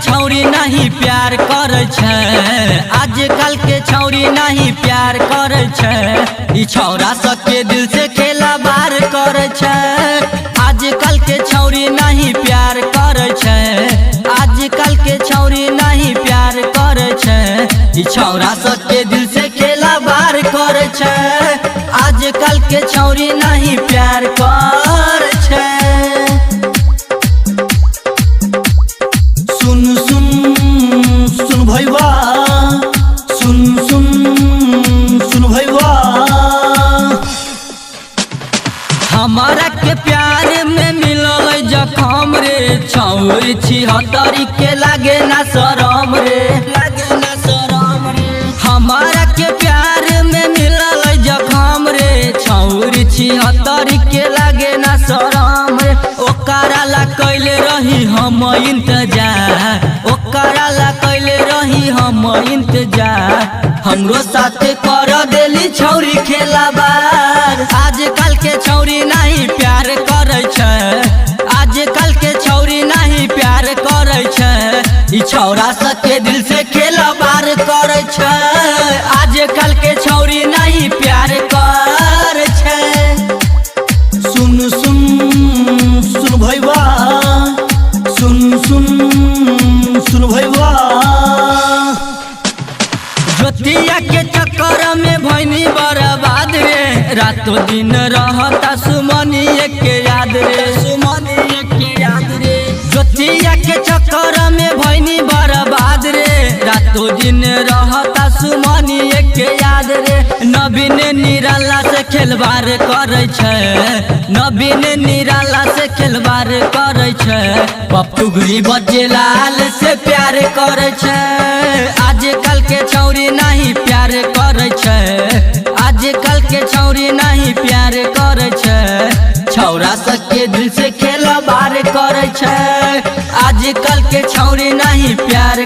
छौरी नहीं प्यार करे छै, आजकल के छौरी नहीं प्यार करे छै। ई छौरा सबके दिल से खेला बार करे छै, आजकल के छौरी नहीं प्यार करे छै, आजकल के छौरी नहीं प्यार करे छै। ई छौरा सबके दिल से खेला बार करे छै, आजकल के छौरी नहीं प्यार करे छै। सुन सुन सुन भैया, सुन सुन सुन भैया, हमारा के प्यार में मिलल जखम रे, छौरी 76 के लागे ना शरम रे, लागे ना शरम रे। हमारा के प्यार में मिलल जखम रे, छौरी 76 के लागे ना शरम रे। ओकरा ला कैले रही हम इंतजार, ओकरा ला कैले रही हम इंतजार, हमरो साथे कर देली छौरी खेला बार। आजकल के छौरी नहीं प्यार करे छै, आजकल के छौरी नहीं प्यार करे छै। ई छौरा सबके दिल से खेला बार करे छै, आजकल के छौरी नहीं प्यार करे छै। सुन सुन सुन भैया, सुन सुन सुन भैया, ज्योतिया के चक्कर में भैनी बर्बाद रे, रातों दिन रहता सुमनी के याद रे, सुमनी के याद रे। ज्योतिया के चक्कर में भैनी बर्बाद रे, रातों दिन रहता सुमनी के याद रे। नवीन निराला से खेलबार करे छै, नवीन निराला से खेलबार करे छै। पप्पू गुरी बजेलाल से प्यार करे छै, आजकल के छौरी नहीं प्यार करे छै, आजकल के छौरी नहीं प्यार करे छै। छौरा सबके दिल से खेला बार करे छै, आजकल के छौरी नहीं प्यार